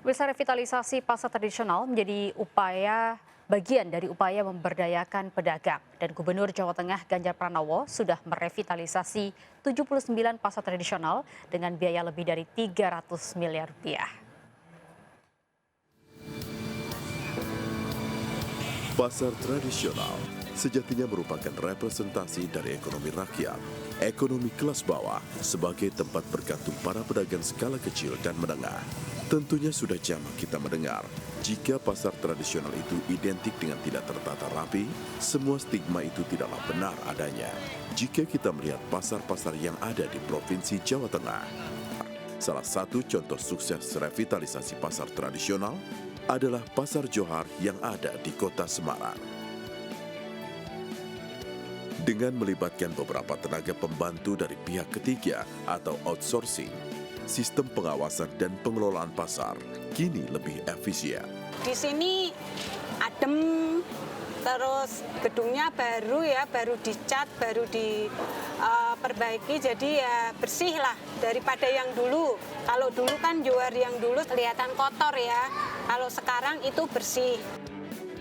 Pemirsa, revitalisasi pasar tradisional menjadi bagian dari upaya memberdayakan pedagang. Dan Gubernur Jawa Tengah Ganjar Pranowo sudah merevitalisasi 79 pasar tradisional dengan biaya lebih dari 300 miliar rupiah. Pasar tradisional sejatinya merupakan representasi dari ekonomi rakyat, ekonomi kelas bawah sebagai tempat bergantung para pedagang skala kecil dan menengah. Tentunya sudah jamak kita mendengar, jika pasar tradisional itu identik dengan tidak tertata rapi, semua stigma itu tidaklah benar adanya. Jika kita melihat pasar-pasar yang ada di Provinsi Jawa Tengah, salah satu contoh sukses revitalisasi pasar tradisional adalah Pasar Johar yang ada di Kota Semarang. Dengan melibatkan beberapa tenaga pembantu dari pihak ketiga atau outsourcing, sistem pengawasan dan pengelolaan pasar kini lebih efisien. Di sini adem, terus gedungnya baru dicat, baru diperbaiki, jadi ya bersih lah daripada yang dulu. Kalau dulu kan Johar yang dulu kelihatan kotor ya, kalau sekarang itu bersih.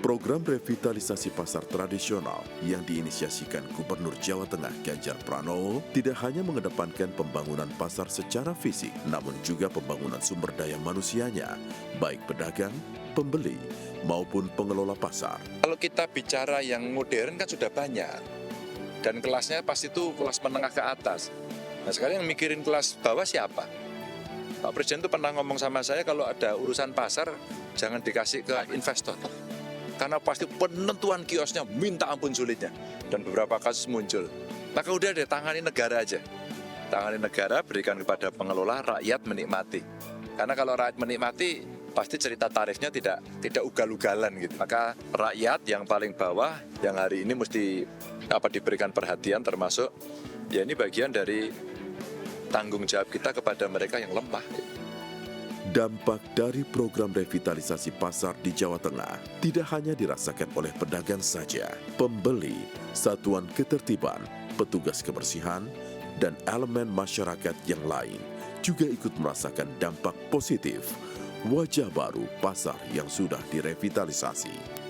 Program revitalisasi pasar tradisional yang diinisiasikan Gubernur Jawa Tengah Ganjar Pranowo tidak hanya mengedepankan pembangunan pasar secara fisik, namun juga pembangunan sumber daya manusianya, baik pedagang, pembeli, maupun pengelola pasar. Kalau kita bicara yang modern kan sudah banyak, dan kelasnya pasti itu kelas menengah ke atas. Nah sekarang yang mikirin kelas bawah siapa? Pak Presiden itu pernah ngomong sama saya, kalau ada urusan pasar, jangan dikasih ke investor. Karena pasti penentuan kiosnya minta ampun sulitnya. Dan beberapa kasus muncul. Maka udah deh, tangani negara aja. Tangani negara, berikan kepada pengelola, rakyat menikmati. Karena kalau rakyat menikmati, pasti cerita tarifnya tidak ugal-ugalan gitu. Maka rakyat yang paling bawah, yang hari ini mesti diberikan perhatian, termasuk ya ini bagian dari tanggung jawab kita kepada mereka yang lemah. Dampak dari program revitalisasi pasar di Jawa Tengah tidak hanya dirasakan oleh pedagang saja, pembeli, satuan ketertiban, petugas kebersihan, dan elemen masyarakat yang lain juga ikut merasakan dampak positif wajah baru pasar yang sudah direvitalisasi.